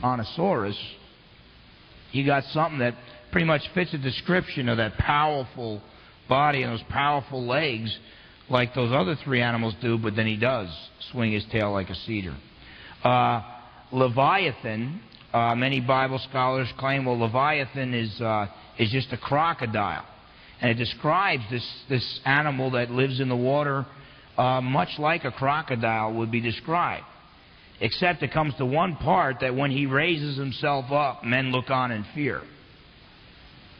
Onosaurus, you got something that pretty much fits a description of that powerful body and those powerful legs like those other three animals do, but then he does swing his tail like a cedar. Leviathan, many Bible scholars claim, well, Leviathan is just a crocodile. And it describes this animal that lives in the water much like a crocodile would be described. Except it comes to one part that when he raises himself up, men look on in fear.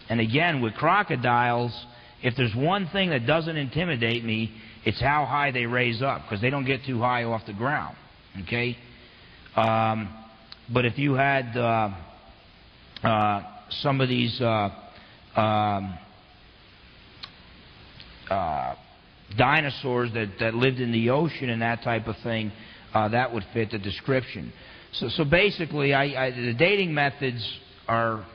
And again, with crocodiles, if there's one thing that doesn't intimidate me, it's how high they raise up, because they don't get too high off the ground. Okay? But if you had some of these dinosaurs that lived in the ocean and that type of thing, that would fit the description. So basically, the dating methods are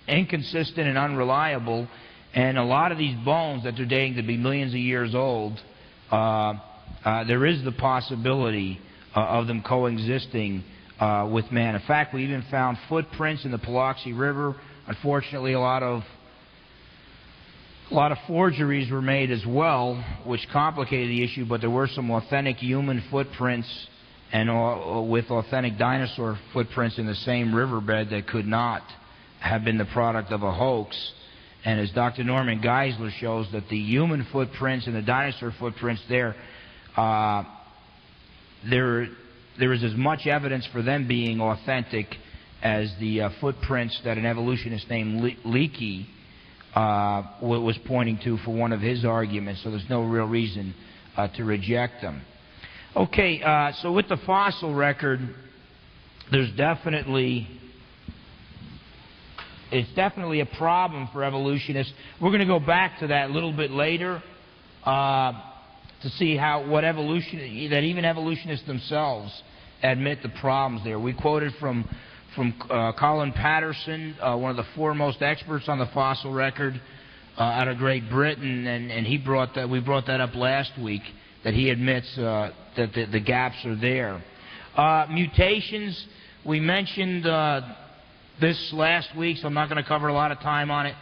inconsistent and unreliable, and a lot of these bones that they're dating to be millions of years old, there is the possibility of them coexisting with man. In fact, we even found footprints in the Biloxi River. Unfortunately, a lot of forgeries were made as well, which complicated the issue, but there were some authentic human footprints and with authentic dinosaur footprints in the same riverbed that could not have been the product of a hoax. And as Dr. Norman Geisler shows, that the human footprints and the dinosaur footprints there is as much evidence for them being authentic as the footprints that an evolutionist named Leakey was pointing to for one of his arguments, so there's no real reason to reject them. Okay, so with the fossil record, it's definitely a problem for evolutionists. We're going to go back to that a little bit later to see that even evolutionists themselves admit the problems there. We quoted from Colin Patterson, one of the foremost experts on the fossil record out of Great Britain, and we brought that up last week, that he admits that the gaps are there. Mutations, we mentioned this last week, so I'm not going to cover a lot of time on it.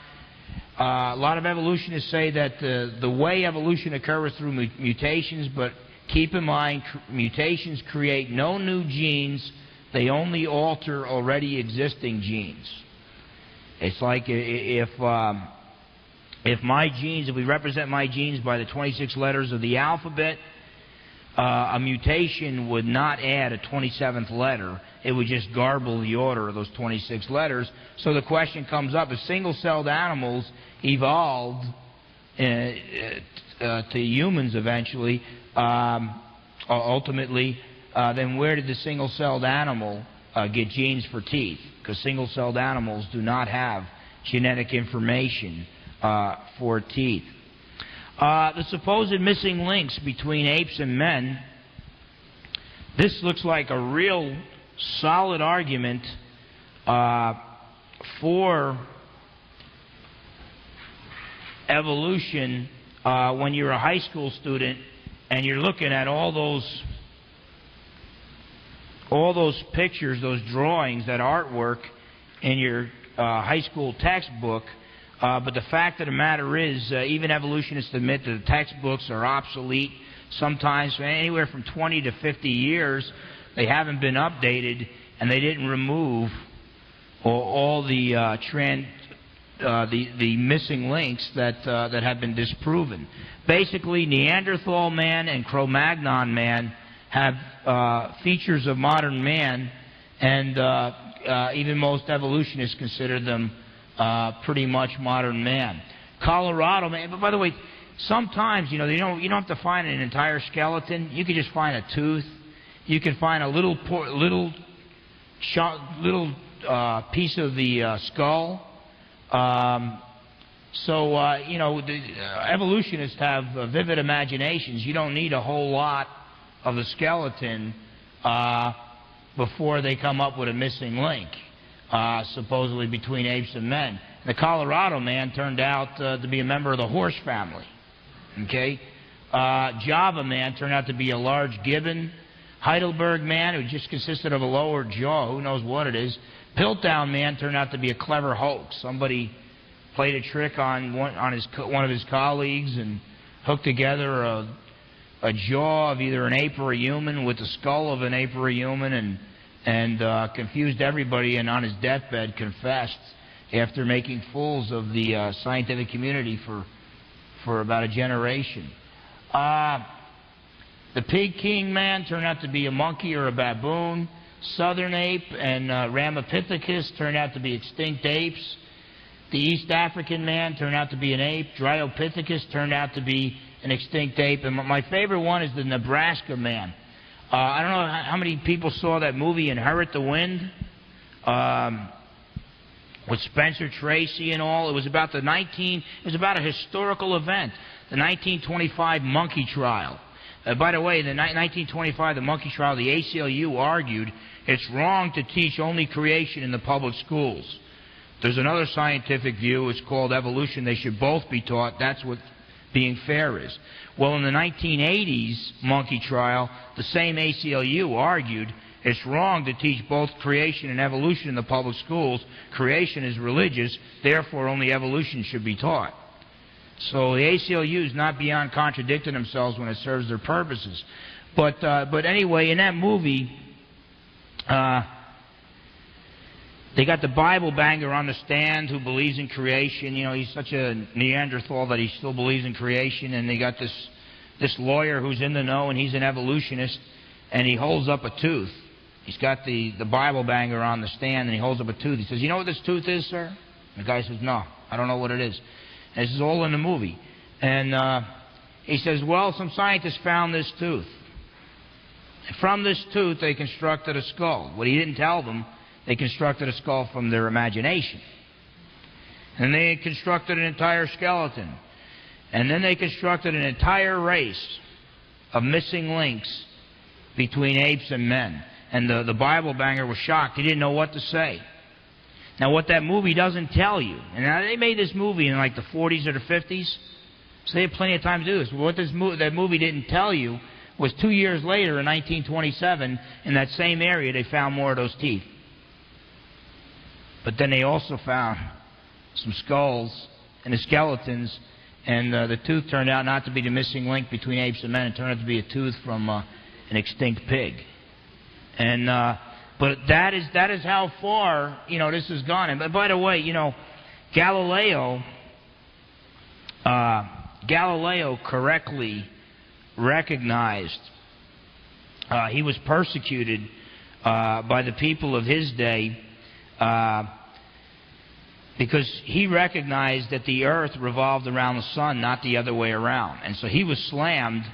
A lot of evolutionists say that the way evolution occurs through mutations, but keep in mind, mutations create no new genes. They only alter already existing genes. It's like if we represent my genes by the 26 letters of the alphabet, a mutation would not add a 27th letter. It would just garble the order of those 26 letters. So the question comes up, if single-celled animals evolved to humans eventually, ultimately, then where did the single-celled animal get genes for teeth? Because single-celled animals do not have genetic information for teeth. The supposed missing links between apes and men, this looks like a real solid argument for evolution when you're a high school student and you're looking at all those pictures, those drawings, that artwork in your high school textbook. But the fact of the matter is, even evolutionists admit that the textbooks are obsolete. Sometimes anywhere from 20 to 50 years, they haven't been updated, and they didn't remove all the missing links that have been disproven. Basically, Neanderthal man and Cro-Magnon man have features of modern man, and even most evolutionists consider them pretty much modern man. Colorado man, but by the way, sometimes you don't have to find an entire skeleton. You can just find a tooth. You can find a little piece of the skull. Evolutionists have vivid imaginations. You don't need a whole lot of the skeleton before they come up with a missing link, supposedly between apes and men. The Colorado man turned out to be a member of the horse family. Okay, Java man turned out to be a large gibbon. Heidelberg Man, who just consisted of a lower jaw, who knows what it is. Piltdown Man turned out to be a clever hoax. Somebody played a trick on one of his colleagues and hooked together a jaw of either an ape or a human with the skull of an ape or a human, and confused everybody, and on his deathbed confessed after making fools of the scientific community for about a generation. The Pig King Man turned out to be a monkey or a baboon. Southern ape and Ramapithecus turned out to be extinct apes. The East African Man turned out to be an ape. Dryopithecus turned out to be an extinct ape. And my favorite one is the Nebraska Man. I don't know how many people saw that movie Inherit the Wind with Spencer Tracy and all. It was about it was about a historical event, the 1925 monkey trial. By the way, in the 1925, the monkey trial, the ACLU argued it's wrong to teach only creation in the public schools. There's another scientific view, it's called evolution. They should both be taught. That's what being fair is. Well, in the 1980s monkey trial, the same ACLU argued it's wrong to teach both creation and evolution in the public schools. Creation is religious, therefore only evolution should be taught. So the ACLU is not beyond contradicting themselves when it serves their purposes. But anyway, in that movie, they got the Bible banger on the stand who believes in creation. You know, he's such a Neanderthal that he still believes in creation. And they got this lawyer who's in the know, and he's an evolutionist, and he holds up a tooth. He's got the Bible banger on the stand, and he holds up a tooth. He says, "You know what this tooth is, sir?" The guy says, "No, I don't know what it is." And this is all in the movie. And he says, "Well, some scientists found this tooth. And from this tooth, they constructed a skull." What he didn't tell them, they constructed a skull from their imagination. And they constructed an entire skeleton. And then they constructed an entire race of missing links between apes and men. And the Bible banger was shocked. He didn't know what to say. Now, what that movie doesn't tell you, and now they made this movie in like the 40s or the 50s, so they had plenty of time to do this. What that movie didn't tell you was 2 years later, in 1927, in that same area, they found more of those teeth. But then they also found some skulls and the skeletons, and the tooth turned out not to be the missing link between apes and men. It turned out to be a tooth from an extinct pig. And but that is how far this has gone. And by the way, Galileo correctly recognized he was persecuted by the people of his day because he recognized that the earth revolved around the sun, not the other way around. And so he was slammed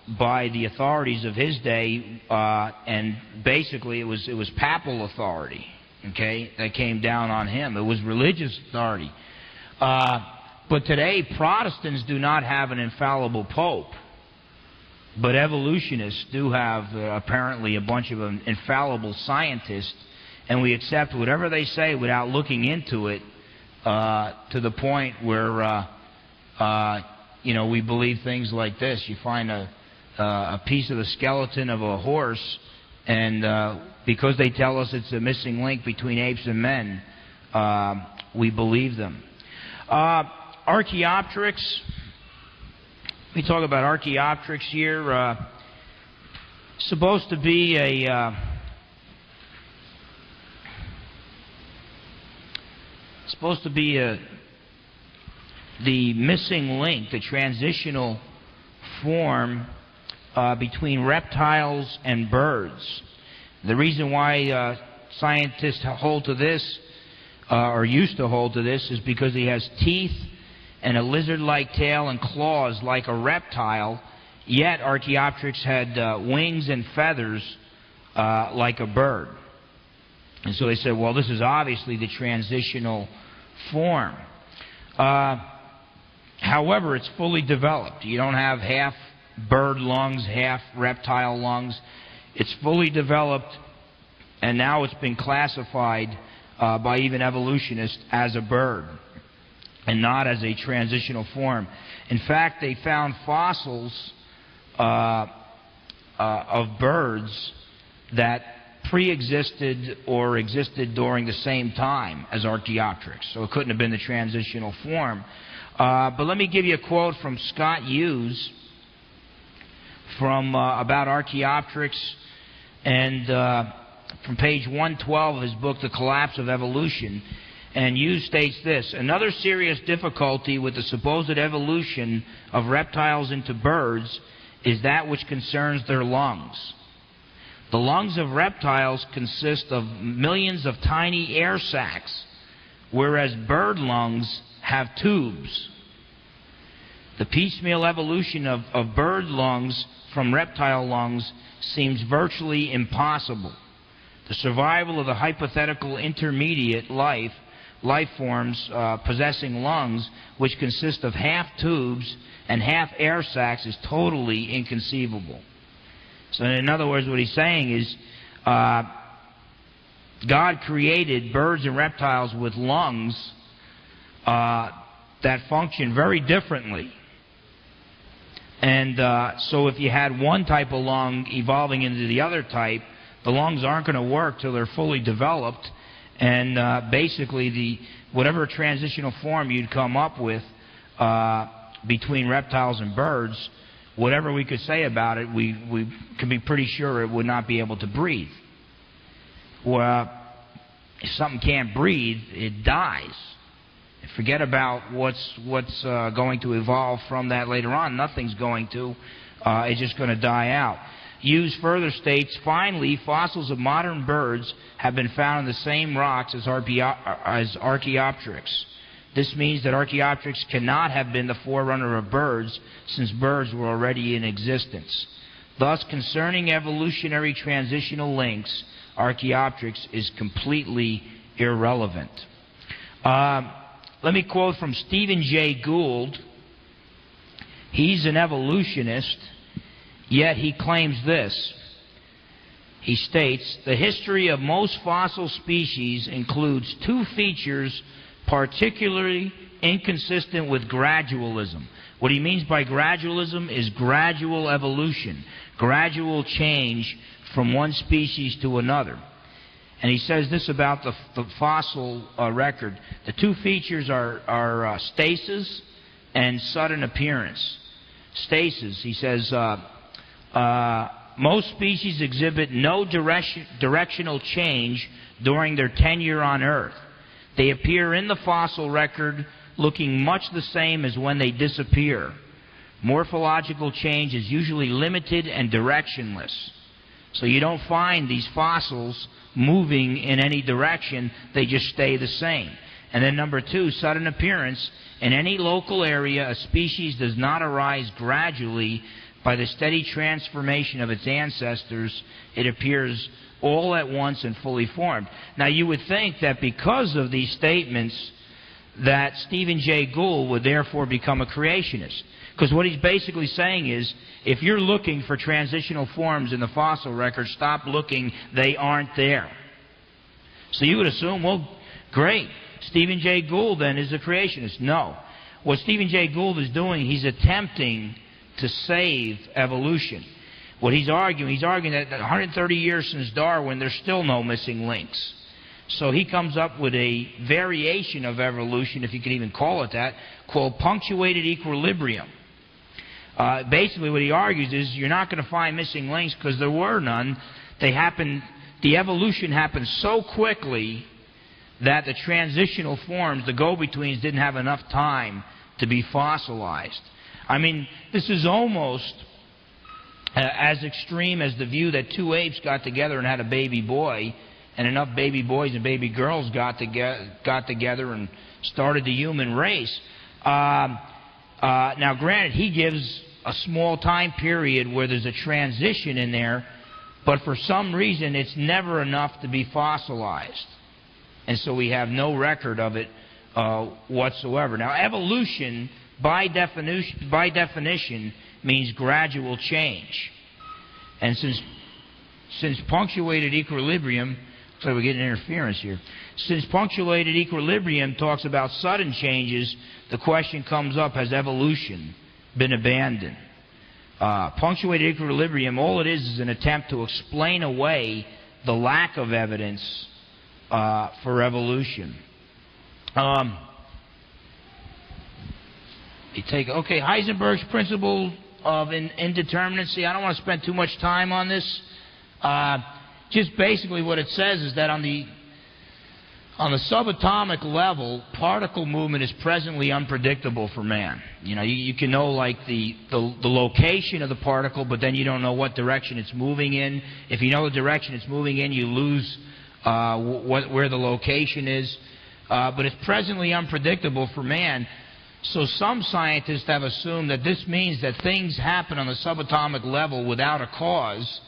by the authorities of his day, and basically it was papal authority, okay, that came down on him. It was religious authority. But today, Protestants do not have an infallible pope, but evolutionists do have apparently a bunch of infallible scientists, and we accept whatever they say without looking into it to the point where we believe things like this. You find a piece of the skeleton of a horse, and because they tell us it's a missing link between apes and men, we believe them. Archaeopteryx. We talk about Archaeopteryx here. Supposed to be the missing link, the transitional form between reptiles and birds. The reason why scientists hold to this, or used to hold to this, is because he has teeth and a lizard-like tail and claws like a reptile, yet Archaeopteryx had wings and feathers like a bird. And so they said, well, this is obviously the transitional form. However, it's fully developed. You don't have half bird lungs, half reptile lungs. It's fully developed, and now it's been classified by even evolutionists as a bird and not as a transitional form. In fact, they found fossils of birds that pre-existed or existed during the same time as Archaeopteryx. So it couldn't have been the transitional form. But let me give you a quote from Scott Hughes from about Archaeopteryx, and from page 112 of his book, The Collapse of Evolution. And Hughes states this: another serious difficulty with the supposed evolution of reptiles into birds is that which concerns their lungs. The lungs of reptiles consist of millions of tiny air sacs, whereas bird lungs have tubes. The piecemeal evolution of bird lungs from reptile lungs seems virtually impossible. The survival of the hypothetical intermediate life forms possessing lungs which consist of half tubes and half air sacs is totally inconceivable. So in other words, what he's saying is God created birds and reptiles with lungs that function very differently. And so if you had one type of lung evolving into the other type, the lungs aren't going to work till they're fully developed. And basically, whatever transitional form you'd come up with between reptiles and birds, whatever we could say about it, we can be pretty sure it would not be able to breathe. Well, if something can't breathe, it dies. Forget about what's going to evolve from that later on. Nothing's going to. It's just going to die out. Hughes further states, finally, fossils of modern birds have been found in the same rocks as Archaeopteryx. This means that Archaeopteryx cannot have been the forerunner of birds, since birds were already in existence. Thus, concerning evolutionary transitional links, Archaeopteryx is completely irrelevant. Let me quote from Stephen Jay Gould. He's an evolutionist, yet he claims this. He states, the history of most fossil species includes two features particularly inconsistent with gradualism. What he means by gradualism is gradual evolution, gradual change from one species to another. And he says this about the fossil record. The two features are stasis and sudden appearance. Stasis, he says, most species exhibit no directional change during their tenure on Earth. They appear in the fossil record looking much the same as when they disappear. Morphological change is usually limited and directionless. So you don't find these fossils moving in any direction, they just stay the same. And then number two, sudden appearance. In any local area, a species does not arise gradually by the steady transformation of its ancestors. It appears all at once and fully formed. Now you would think that because of these statements that Stephen Jay Gould would therefore become a creationist. Because what he's basically saying is, if you're looking for transitional forms in the fossil record, stop looking, they aren't there. So you would assume, well, great, Stephen Jay Gould then is a creationist. No. What Stephen Jay Gould is doing, he's attempting to save evolution. What he's arguing that 130 years since Darwin, there's still no missing links. So he comes up with a variation of evolution, if you could even call it that, called punctuated equilibrium. Basically what he argues is you're not going to find missing links because there were none. The evolution happened so quickly that the transitional forms, the go-betweens, didn't have enough time to be fossilized. I mean, this is almost as extreme as the view that two apes got together and had a baby boy, and enough baby boys and baby girls got together and started the human race. Now, granted, he gives a small time period where there's a transition in there, but for some reason it's never enough to be fossilized. And so we have no record of it whatsoever. Now, evolution, by definition, means gradual change. And since punctuated equilibrium, so we're getting interference here. Since punctuated equilibrium talks about sudden changes, the question comes up, has evolution been abandoned? Punctuated equilibrium, all it is an attempt to explain away the lack of evidence for evolution. Heisenberg's principle of indeterminacy. I don't want to spend too much time on this. Just basically what it says is that on the subatomic level, particle movement is presently unpredictable for man. You know, you can know like the location of the particle, but then you don't know what direction it's moving in. If you know the direction it's moving in, you lose where the location is. But it's presently unpredictable for man. So some scientists have assumed that this means that things happen on the subatomic level without a cause,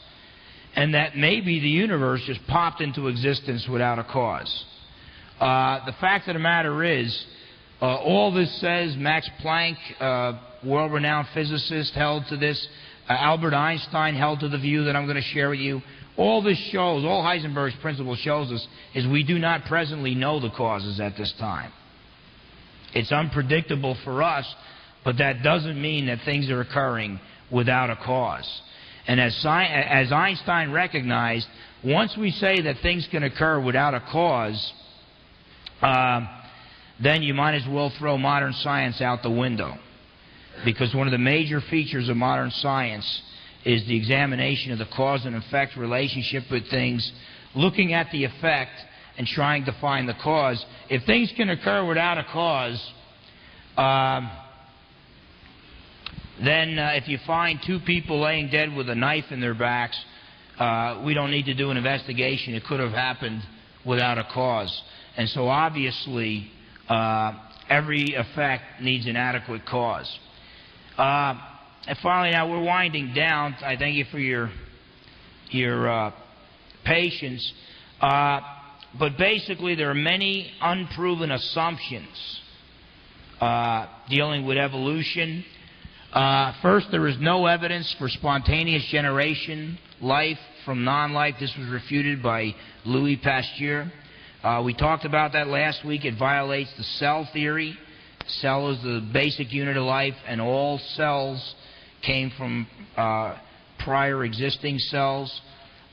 and that maybe the universe just popped into existence without a cause. The fact of the matter is, all this says, Max Planck, world-renowned physicist, held to this. Albert Einstein held to the view that I'm going to share with you. All this shows, all Heisenberg's principle shows us, is we do not presently know the causes at this time. It's unpredictable for us, but that doesn't mean that things are occurring without a cause. And as Einstein recognized, once we say that things can occur without a cause, then you might as well throw modern science out the window. Because one of the major features of modern science is the examination of the cause and effect relationship with things, looking at the effect and trying to find the cause. If things can occur without a cause, then if you find two people laying dead with a knife in their backs, we don't need to do an investigation. It could have happened without a cause. And so obviously, every effect needs an adequate cause. And finally, now we're winding down. I thank you for your patience. But basically, there are many unproven assumptions dealing with evolution. First, there is no evidence for spontaneous generation, life from non-life. This was refuted by Louis Pasteur. We talked about that last week. It violates the cell theory. Cell is the basic unit of life, and all cells came from prior existing cells.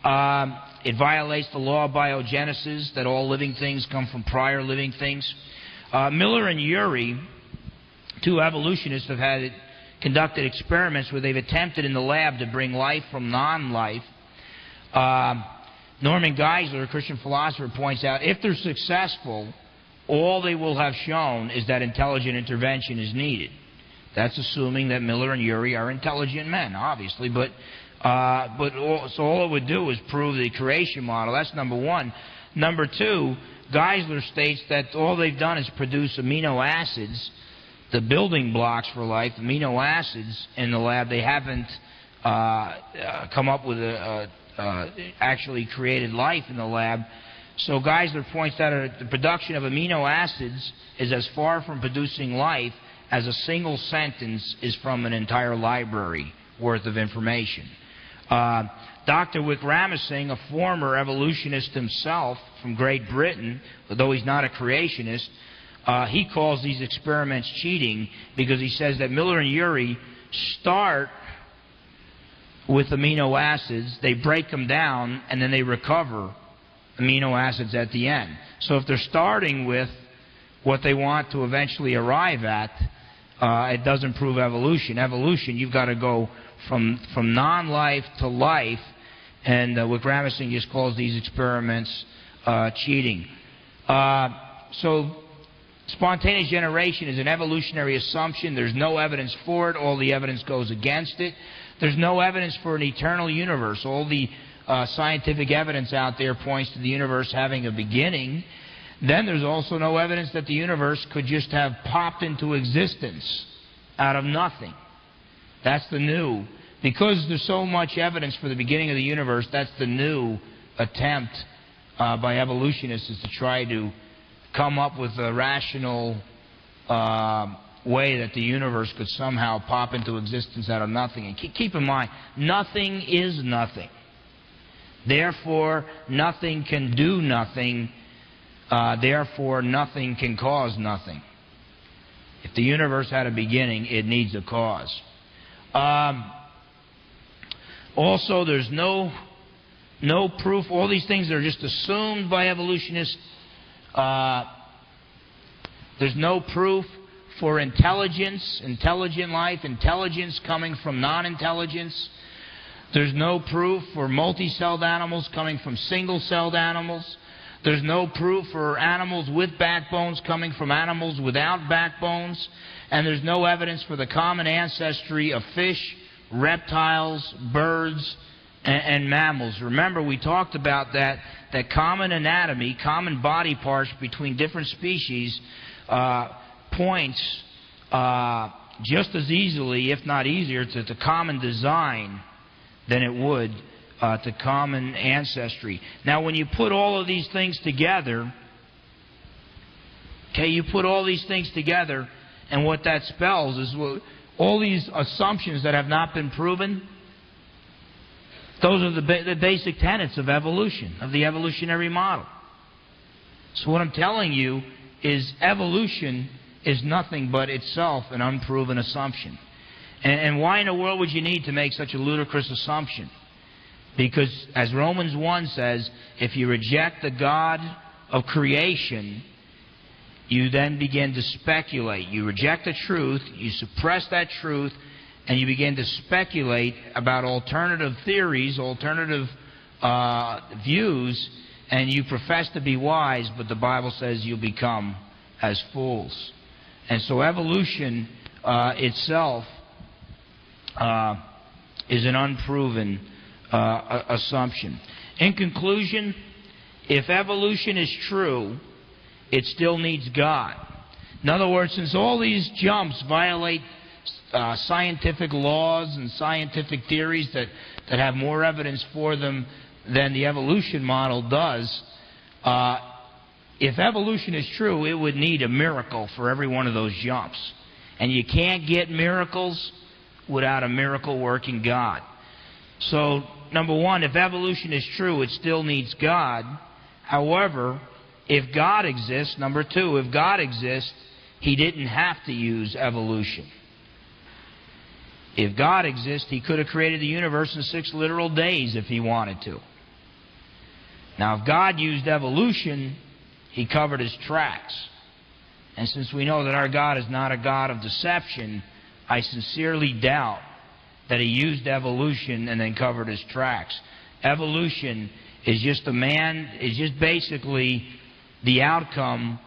It violates the law of biogenesis, that all living things come from prior living things. Miller and Urey, two evolutionists, have conducted experiments where they've attempted in the lab to bring life from non-life. Norman Geisler, a Christian philosopher, points out if they're successful, all they will have shown is that intelligent intervention is needed. That's assuming that Miller and Urey are intelligent men, obviously, so all it would do is prove the creation model. That's number one. Number two, Geisler states that all they've done is produce amino acids, the building blocks for life, amino acids in the lab. They haven't come up with actually created life in the lab. So Geisler points out that the production of amino acids is as far from producing life as a single sentence is from an entire library worth of information. Dr. Wickramasinghe, a former evolutionist himself from Great Britain, although he's not a creationist, he calls these experiments cheating because he says that Miller and Urey start with amino acids, they break them down, and then they recover amino acids at the end. So if they're starting with what they want to eventually arrive at, it doesn't prove evolution. Evolution, you've got to go from non-life to life, and Wickramasinghe just calls these experiments cheating. So spontaneous generation is an evolutionary assumption. There's no evidence for it. All the evidence goes against it. There's no evidence for an eternal universe. All the scientific evidence out there points to the universe having a beginning. Then there's also no evidence that the universe could just have popped into existence out of nothing. That's the new. Because there's so much evidence for the beginning of the universe, that's the new attempt by evolutionists, is to try to come up with a rational way that the universe could somehow pop into existence out of nothing. And keep in mind, nothing is nothing. Therefore, nothing can do nothing. Therefore, nothing can cause nothing. If the universe had a beginning, it needs a cause. Also, there's no proof. All these things are just assumed by evolutionists. There's no proof for intelligence, intelligent life, intelligence coming from non-intelligence. There's no proof for multi-celled animals coming from single-celled animals. There's no proof for animals with backbones coming from animals without backbones. And there's no evidence for the common ancestry of fish, reptiles, birds, and mammals. Remember, we talked about that common anatomy, common body parts between different species points just as easily, if not easier, to common design than it would to common ancestry. Now, when you put all of these things together, you put all these things together, and what that spells is all these assumptions that have not been proven. Those are the basic tenets of evolution, of the evolutionary model. So what I'm telling you is evolution is nothing but itself an unproven assumption. And why in the world would you need to make such a ludicrous assumption? Because, as Romans 1 says, if you reject the God of creation, you then begin to speculate. You reject the truth, you suppress that truth, and you begin to speculate about alternative theories, alternative views, and you profess to be wise, but the Bible says you'll become as fools. And so evolution itself is an unproven assumption. In conclusion, if evolution is true, it still needs God. In other words, since all these jumps violate scientific laws and scientific theories that have more evidence for them than the evolution model does, if evolution is true, it would need a miracle for every one of those jumps. And you can't get miracles without a miracle-working God. So, number one, if evolution is true, it still needs God. However, if God exists, number two, if God exists, He didn't have to use evolution. If God exists, He could have created the universe in 6 literal days if He wanted to. Now, if God used evolution, He covered His tracks. And since we know that our God is not a God of deception, I sincerely doubt that He used evolution and then covered His tracks. Evolution is just basically the outcome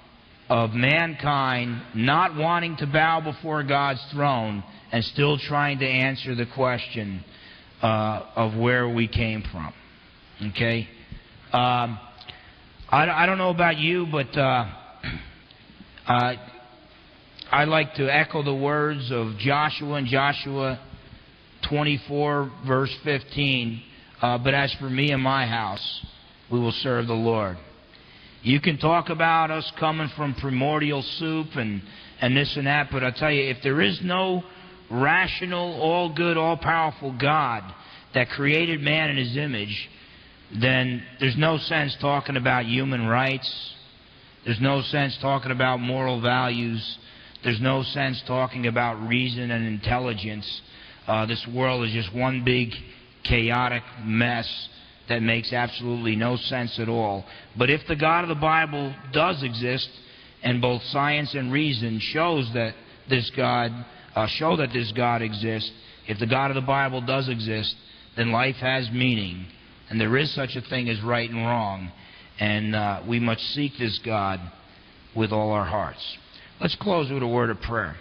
of mankind not wanting to bow before God's throne and still trying to answer the question of where we came from. Okay? I don't know about you, but I like to echo the words of Joshua in Joshua 24, verse 15. But as for me and my house, we will serve the Lord. You can talk about us coming from primordial soup and this and that, but I tell you, if there is no rational, all-good, all-powerful God that created man in His image, then there's no sense talking about human rights. There's no sense talking about moral values. There's no sense talking about reason and intelligence. This world is just one big chaotic mess that makes absolutely no sense at all. But if the God of the Bible does exist, and both science and reason shows that this God exists, if the God of the Bible does exist, then life has meaning, and there is such a thing as right and wrong, and we must seek this God with all our hearts. Let's close with a word of prayer.